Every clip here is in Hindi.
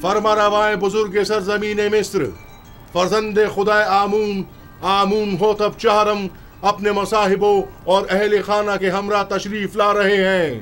फरमा रवाए बुजुर्ग सरजमीन मिस्र, फर्जंदे खुदा आमून आमून होतब चहरम अपने मसाहिबों और अहले खाना के हमरा तशरीफ ला रहे हैं।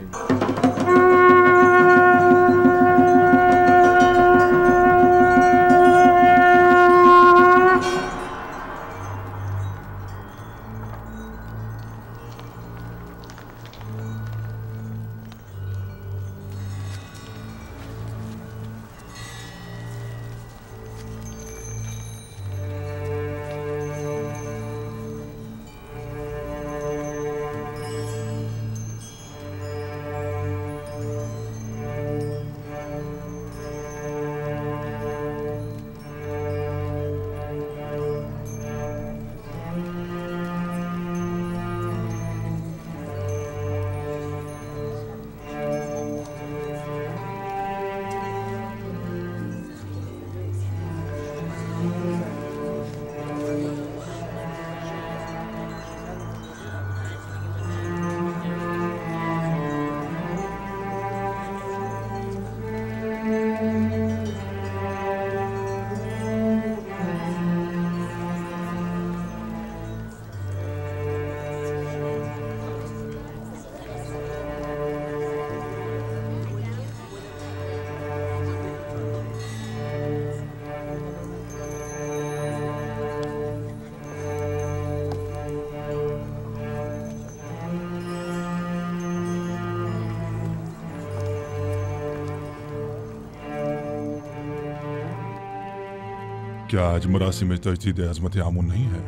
क्या आज मरासी में तजदीद अजमत आमून नहीं है?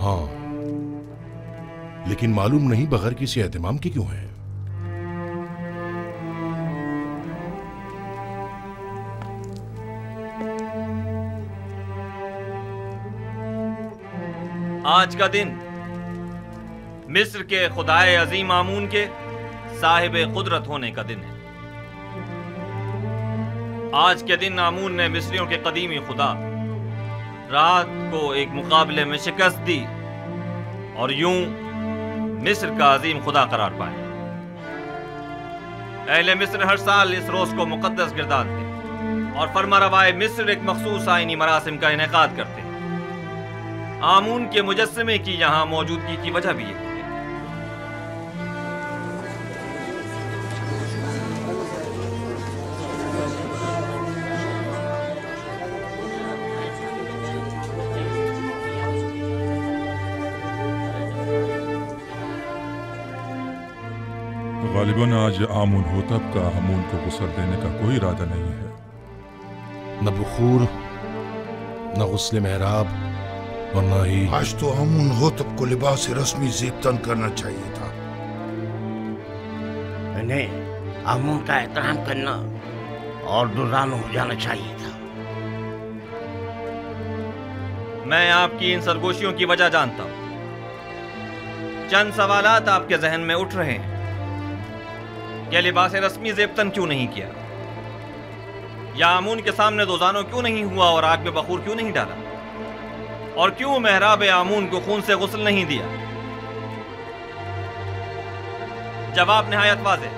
हाँ, लेकिन मालूम नहीं बगैर किसी एहतमाम के क्यों है। आज का दिन मिस्र के खुदाए अजीम आमून के साहिब कुदरत होने का दिन है। आज के दिन आमून ने मिस्रियों के कदीमी खुदा रात को एक मुकाबले में शिकस्त दी और यूं मिस्र का अजीम खुदा करार पाया। अहले मिस्र हर साल इस रोज को मुकद्दस गिरदारते और फरमारवाए मिस्र एक मखसूस आईनी मरासिम का इनेकाद करते। आमून के मुजस्समे की यहां मौजूदगी की वजह भी है। गालिबन आज आमून होतब का हमून को गुस्ल देने का कोई इरादा नहीं है। न बुखूर, न गुस्ल मेहराब और न ही आज तो आमून होतब को लिबास रस्मी ज़ेबतन करना चाहिए था। इन्हें आमून का एहतराम करना और दुर्रान हो जाना चाहिए था। मैं आपकी इन सरगोशियों की वजह जानता हूं। चंद सवालात आपके जहन में उठ रहे हैं। यह लिबास रस्मी ज़ेबतन क्यों नहीं किया, या आमून के सामने दोजानो क्यों नहीं हुआ और आग में बखूर क्यों नहीं डाला, और क्यों मेहराब आमून को खून से गुस्ल नहीं दिया? जवाब निहायत वाज़ेह।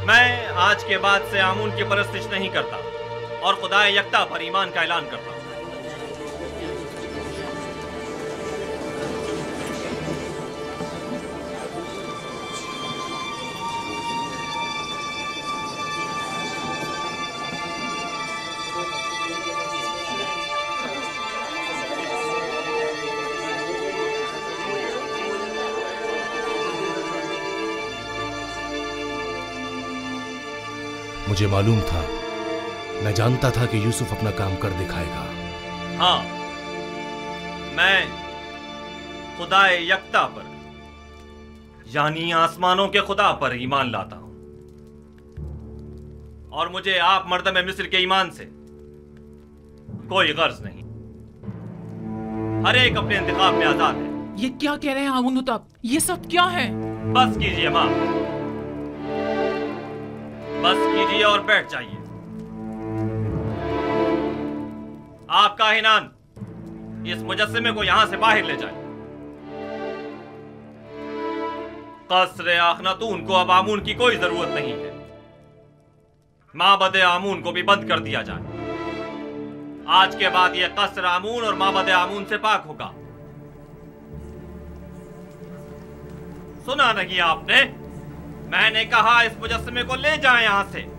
मैं आज के बाद से आमून की परस्तिश नहीं करता और खुदा यकता पर ईमान का ऐलान करता हूं। मुझे मालूम था, मैं जानता था कि यूसुफ अपना काम कर दिखाएगा। हाँ, मैं खुदाए यकता पर यानी आसमानों के खुदा पर ईमान लाता हूं और मुझे आप मर्दम मिस्र के ईमान से कोई गर्ज नहीं। हर एक अपने इंतखाब में आजाद है। ये क्या कह रहे हैं आमून होतब? ये सब क्या है? बस कीजिए मां, बस कीजिए और बैठ जाइए। आप काहिनान इस मुजस्समे को यहां से बाहर ले जाए। कसर आखनातून को अब आमून की कोई जरूरत नहीं है। माबद आमून को भी बंद कर दिया जाए। आज के बाद यह कसर आमून और माबद आमून से पाक होगा। सुना नहीं आपने? मैंने कहा इस मुजस्समे को ले जाएं यहां से।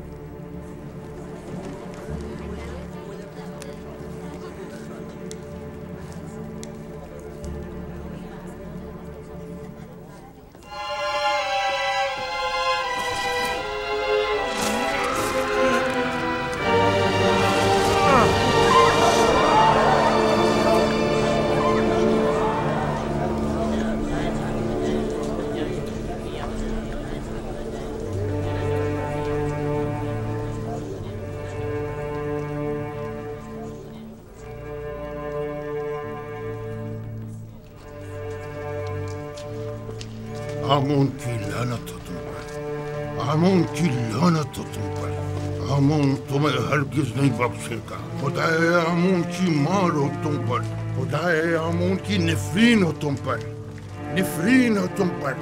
आमून की लानत हो तुम पर, आमून की लानत हो तुम पर। आमून तुम्हें हरगिज नहीं बख्शेगा। खुदाए आमून की मार हो तुम पर, खुदाए आमून की निफरीन हो तुम पर, निफरीन हो तुम पर।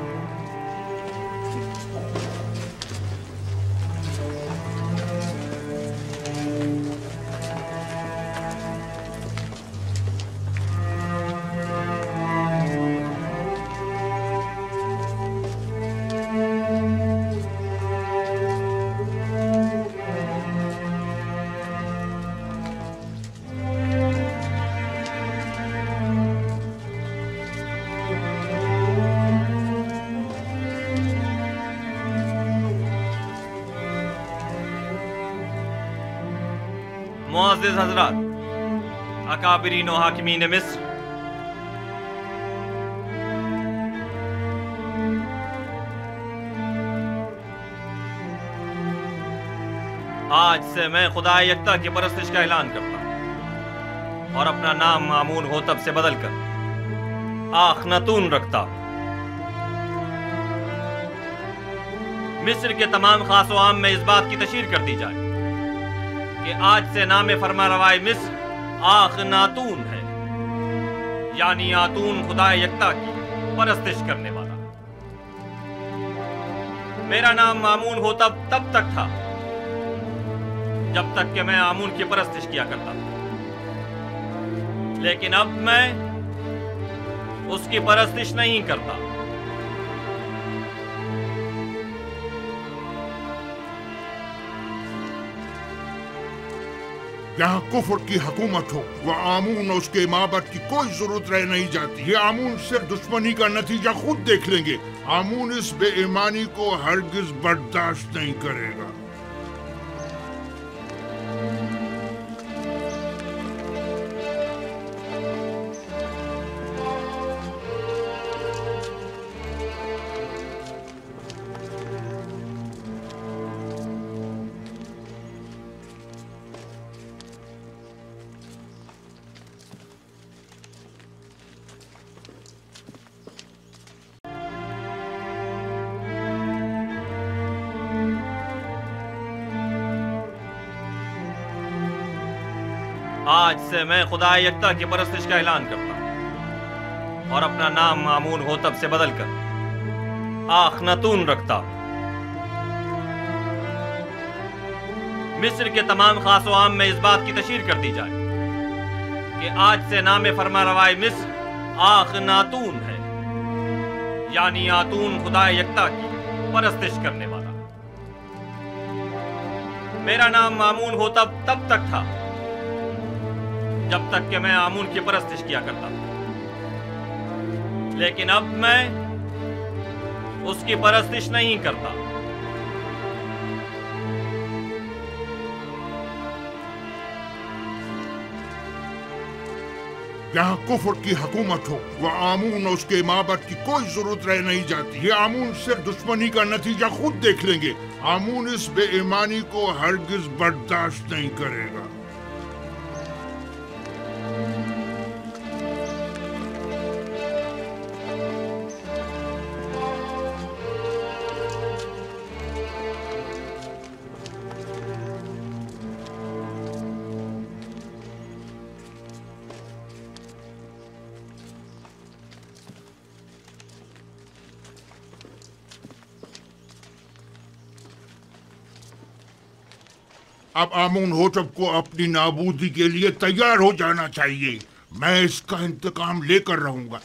मुअज़्ज़िज़ हज़रात, अकाबिरीन व हाकिमीन मिस्र, आज से मैं खुदा यकता की परस्तिश का ऐलान करता हूं और अपना नाम मामून होतब से बदलकर आखनातून रखता हूं। मिस्र के तमाम खास व आम में इस बात की तशहीर कर दी जाए कि आज से नाम फरमारवाए मिस्र आखनातून है, यानी आतून खुदा यकता की परस्तिश करने वाला। मेरा नाम मामून होता तब तक था जब तक कि मैं आमून की परस्तिश किया करता था, लेकिन अब मैं उसकी परस्तिश नहीं करता। यहाँ कुफर की हुकूमत हो, वह आमून और उसके माबद की कोई जरूरत रह नहीं जाती। ये आमून से दुश्मनी का नतीजा खुद देख लेंगे। आमून इस बेईमानी को हरगिज बर्दाश्त नहीं करेगा। आज से मैं खुदा यकता की परस्तिश का ऐलान करता हूं और अपना नाम मामून होतब से बदलकर आखनातून रखता हूं। मिस्र के तमाम खास व आम में इस बात की तशहीर कर दी जाए कि आज से नाम फरमारवाए मिस्र आखनातून है, यानी आतून खुदा यकता की परस्तिश करने वाला। मेरा नाम मामून होता तब तक था जब तक कि मैं आमून की परस्तिश किया करता था, लेकिन अब मैं उसकी परस्तिश नहीं करता। यहाँ कुफर की हुकूमत हो, वह आमून और उसके माबद की कोई जरूरत रह नहीं जाती। ये आमून से दुश्मनी का नतीजा खुद देख लेंगे। आमून इस बेईमानी को हरगिज बर्दाश्त नहीं करेगा। अब आमून होतब को अपनी नाबूदी के लिए तैयार हो जाना चाहिए। मैं इसका इंतकाम लेकर रहूंगा।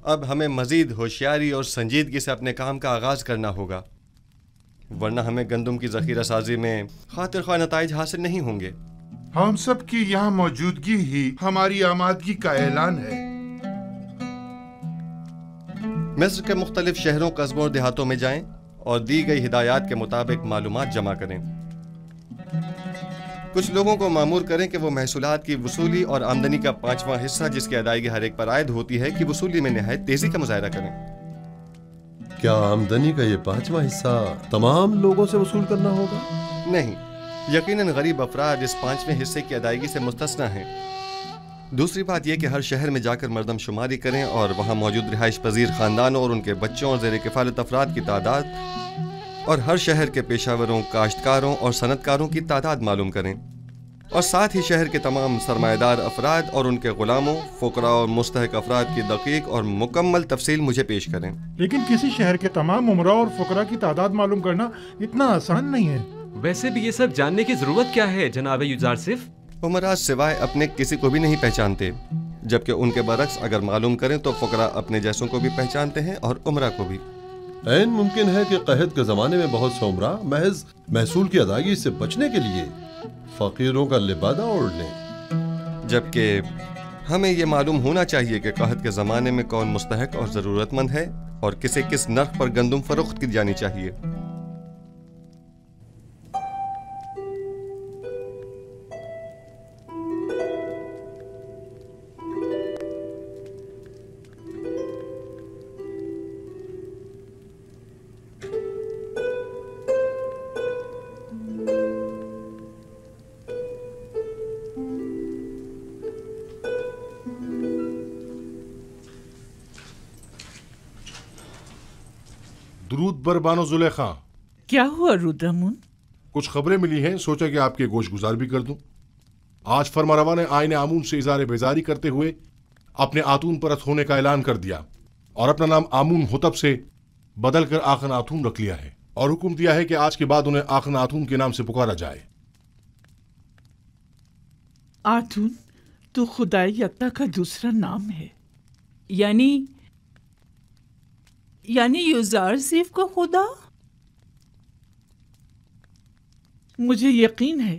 अब हमें मजीद होशियारी और संजीदगी से अपने काम का आगाज करना होगा, वरना हमें गंदम की जखीरा साजी में खातिर ख्वाह नताइज हासिल नहीं होंगे। हम सब की यहाँ मौजूदगी ही हमारी आमादगी का ऐलान है। मिस्र के मुख्तलिफ शहरों, कस्बों और देहातों में जाएं और दी गई हिदायत के मुताबिक मालूमात जमा करें। कुछ लोगों को मामूर करें कि वो महसूलात की वसूली और आमदनी का 5वां हिस्सा, जिसकी अदायगी हर एक पर आयद होती है, कि वसूली में निहायत तेजी का मुजाहरा करें। क्या आमदनी का ये 5वां हिस्सा तमाम लोगों से वसूल करना होगा? नहीं, यकीनन गरीब अफराद इस 5वें हिस्से की अदायगी से मुस्तस्ना हैं। दूसरी बात यह कि हर शहर में जाकर मरदमशुमारी करें और वहाँ मौजूद रिहाइश पजीर खानदानों और उनके बच्चों और ज़ेर किफ़ालत अफराद की तादाद और हर शहर के पेशावरों, काश्तकारों और सनतकारों की तादाद मालूम करें, और साथ ही शहर के तमाम सरमाएदार अफराद और उनके गुलामों, फुकरा और मुस्तहक अफराद की दकीक और मुकम्मल तफसील मुझे पेश करें। लेकिन किसी शहर के तमाम उमरा और फुकरा की तादाद मालूम करना इतना आसान नहीं है। वैसे भी ये सब जानने की जरूरत क्या है जनाब युजारसिफ? उमरा सिवाय अपने किसी को भी नहीं पहचानते, जबकि उनके बरक्स अगर मालूम करें तो फुकरा अपने जैसों को भी पहचानते हैं और उमरा को भी। ऐन मुमकिन है कि कहत के जमाने में बहुत से उमरा महज महसूल की अदायगी से बचने के लिए फकीरों का लिबादा ओढ़ लें, जबकि हमें ये मालूम होना चाहिए कि कहत के ज़माने में कौन मुस्तहक और ज़रूरतमंद है और किसे किस नर्ख पर गंदम फरोख्त की जानी चाहिए। दुरूद बर बानो जुलेखा। क्या हुआ रुद्रमुन? कुछ खबरें मिली हैं, सोचा कि आपके गोश गुजार भी कर दूं। आज फरमारवा ने आईने आमून से इज़ारे बेजारी करते हुए अपने आतून परस्त होने का ऐलान कर दिया और अपना नाम आमून होतब से बदल कर आखन आतून रख लिया है और हुक्म दिया है कि आज के बाद उन्हें आखन आतून के नाम से पुकारा जाए। आतून तो खुदाई यक्ता का दूसरा नाम है। यानी युजारसिफ का खुदा? मुझे यकीन है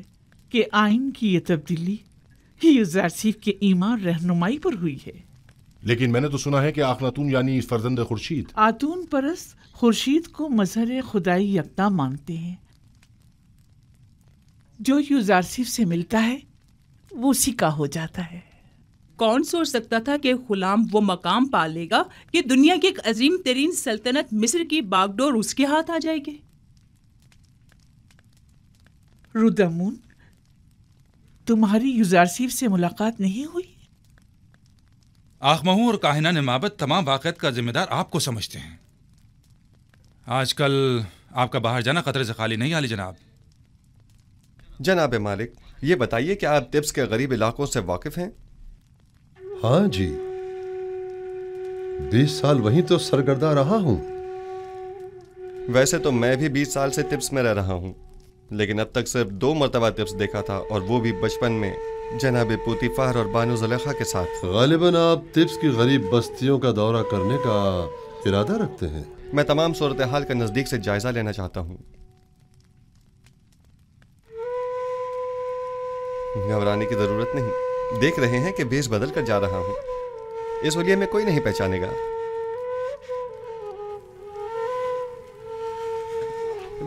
कि आइन की ये तब्दीली युजारसिफ के ईमान रहनुमाई पर हुई है। लेकिन मैंने तो सुना है कि आखनातून यानी फर्जंद खुर्शीद। आतून परस्त खुर्शीद को मजहर खुदाई यक्ता मानते हैं। जो युजारसिफ से मिलता है वो उसी का हो जाता है। कौन सोच सकता था कि गुलाम वो मकाम पा लेगा कि दुनिया की एक अजीम तरीन सल्तनत मिस्र की बागडोर उसके हाथ आ जाएगी। रुद्रमुन, तुम्हारी युजारसिफ से मुलाकात नहीं हुई? आखमहू और काहिना निमाबत तमाम वाक़यात का जिम्मेदार आपको समझते हैं। आजकल आपका बाहर जाना खतरे से खाली नहीं आली जनाब। जनाब मालिक, ये बताइए कि आप तिब्स के गरीब इलाकों से वाकिफ हैं? हाँ जी, 20 साल वहीं तो सरगर्दा रहा हूँ। वैसे तो मैं भी 20 साल से तिब्स में रह रहा हूँ, लेकिन अब तक सिर्फ 2 मरतबा तिब्स देखा था और वो भी बचपन में जनाब पुतीफार और बानो जुलेखा के साथ। गालिबन आप तिब्स की गरीब बस्तियों का दौरा करने का इरादा रखते हैं? मैं तमाम सूरत हाल का नजदीक से जायजा लेना चाहता हूँ। घबराने की जरूरत नहीं, देख रहे हैं कि भेष बदल कर जा रहा हूं। इस वलिये में कोई नहीं पहचानेगा।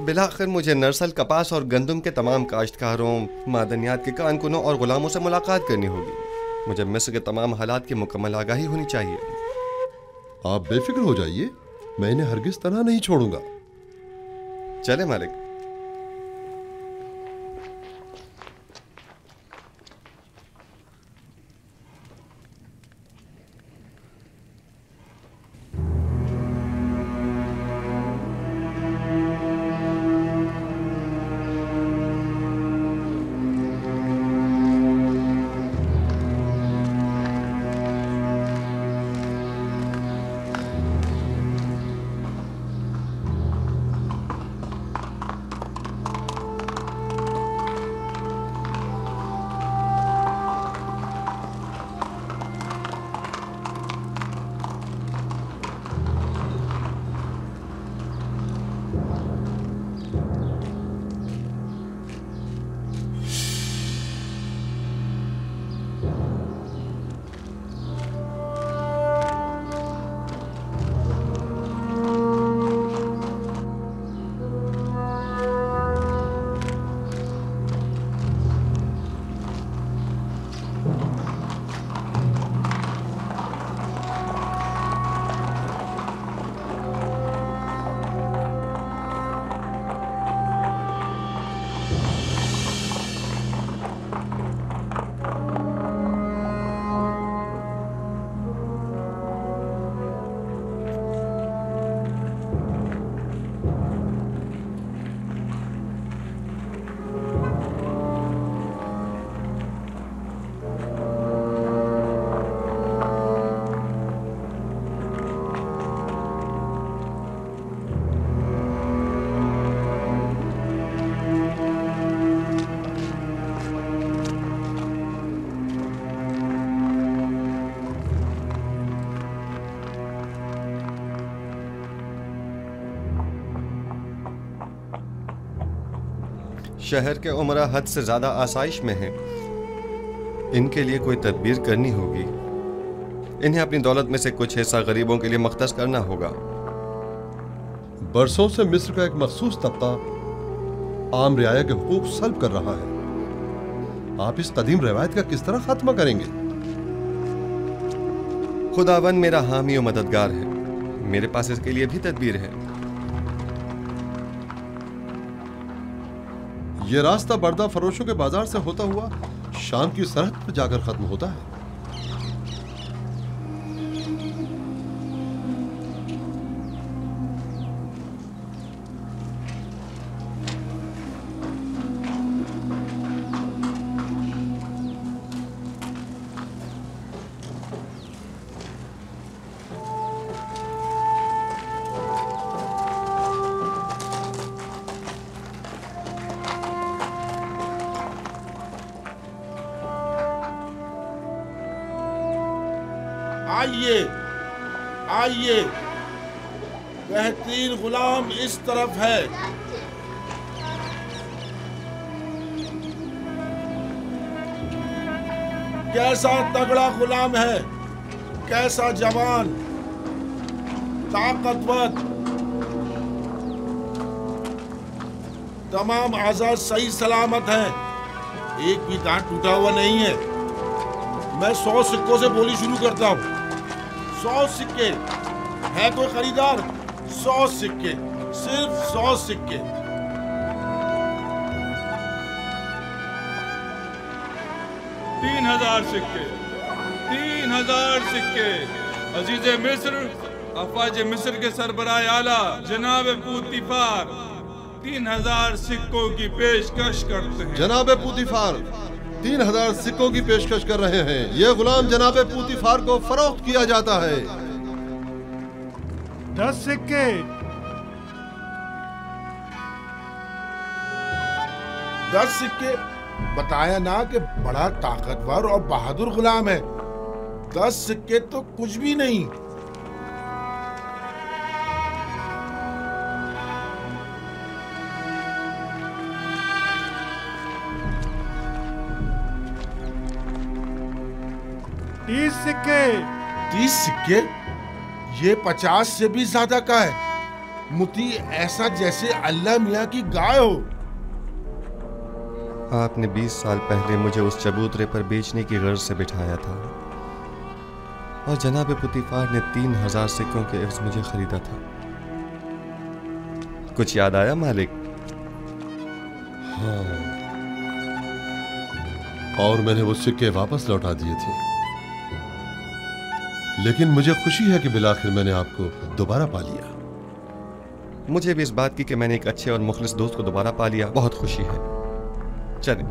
बिलाखिर मुझे नरसल, कपास और गंदम के तमाम काश्तकारों, मादनियात के कारकुनों और गुलामों से मुलाकात करनी होगी। मुझे मिस्र के तमाम हालात की मुकम्मल आगाही होनी चाहिए। आप बेफिक्र हो जाइए, मैं इन्हें हरगिज तनहा नहीं छोड़ूंगा। चले मालिक। शहर के उमरा हद से ज्यादा आसाइश में हैं। इनके लिए कोई तदबीर करनी होगी। इन्हें अपनी दौलत में से कुछ हिस्सा गरीबों के लिए मख्तस करना होगा। बरसों से मिस्र का एक मखसूस तबका आम रियाया के हुकूक सल्ब कर रहा है। आप इस कदीम रवायत का किस तरह खात्मा करेंगे? खुदावन मेरा हामी और मददगार है। मेरे पास इसके लिए भी तदबीर है। यह रास्ता बर्दा फरोशों के बाजार से होता हुआ शाम की सरहद पर जाकर खत्म होता है। आइए आइए, बेहतरीन गुलाम इस तरफ है। कैसा तगड़ा गुलाम है, कैसा जवान, ताकतवर, तमाम आज़ाद सही सलामत हैं। एक भी दांत टूटा हुआ नहीं है। मैं 100 सिक्कों से बोली शुरू करता हूँ। 100 सिक्के। है कोई खरीदार? 100 सिक्के, सिर्फ 100 सिक्के। तीन 3000 सिक्के, 3000 सिक्के। अजीज़े मिस्र, अफवाज मिस्र के सरबराह आला जनाब पूतीफार 3000 सिक्कों की पेशकश करते हैं। जनाब पूतीफार 3000 सिक्कों की पेशकश कर रहे हैं। यह गुलाम जनाब पूतीफार को फरोख्त किया जाता है। 10 सिक्के। 10 सिक्के। बताया ना कि बड़ा ताकतवर और बहादुर गुलाम है। 10 सिक्के तो कुछ भी नहीं। सिक्के। 30 सिक्के? ये 50 से भी ज्यादा का है। मुती ऐसा जैसे अल्लाह मियाँ की गाय हो। आपने 20 साल पहले मुझे उस चबूतरे पर बेचने की गर्ज से बिठाया था। और जनाब पुतीफार ने 3000 सिक्कों के एवज मुझे खरीदा था। कुछ याद आया मालिक? हाँ, और मैंने वो सिक्के वापस लौटा दिए थे। लेकिन मुझे खुशी है कि बिलाखिर मैंने आपको दोबारा पा लिया। मुझे भी इस बात की कि मैंने एक अच्छे और मुखलिस दोस्त को दोबारा पा लिया बहुत खुशी है। चलें।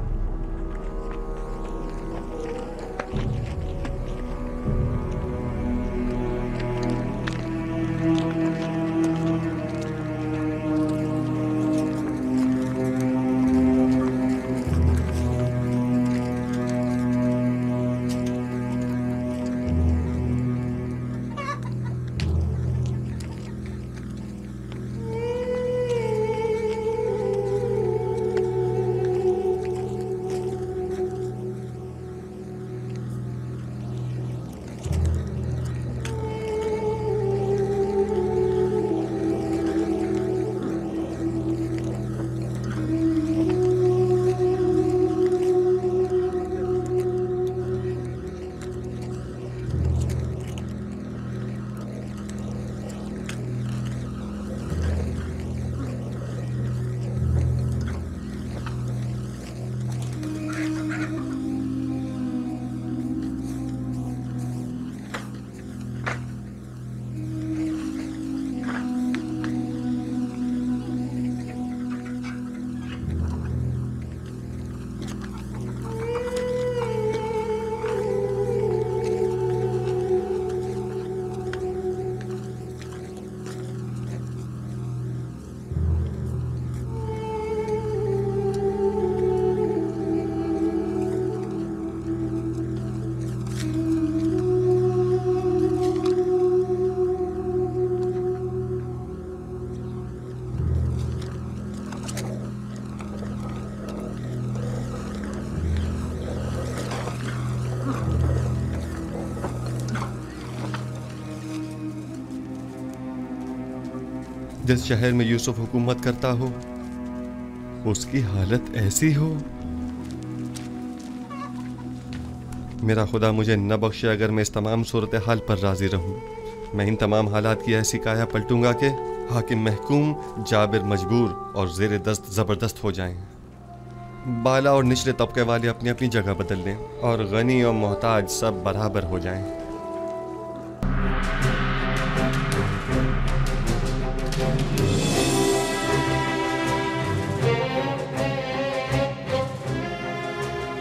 जिस शहर में यूसुफ हुकूमत करता हो उसकी हालत ऐसी हो। मेरा खुदा मुझे न बख्शे अगर मैं इस तमाम सूरत हाल पर राजी रहूं। मैं इन तमाम हालात की ऐसी काया पलटूंगा कि हाकिम महकूम, जाबिर मजबूर और ज़ेर दस्त ज़बरदस्त हो जाएं। बाला और निचले तबके वाले अपनी अपनी जगह बदल लें और गनी और मोहताज सब बराबर हो जाएं।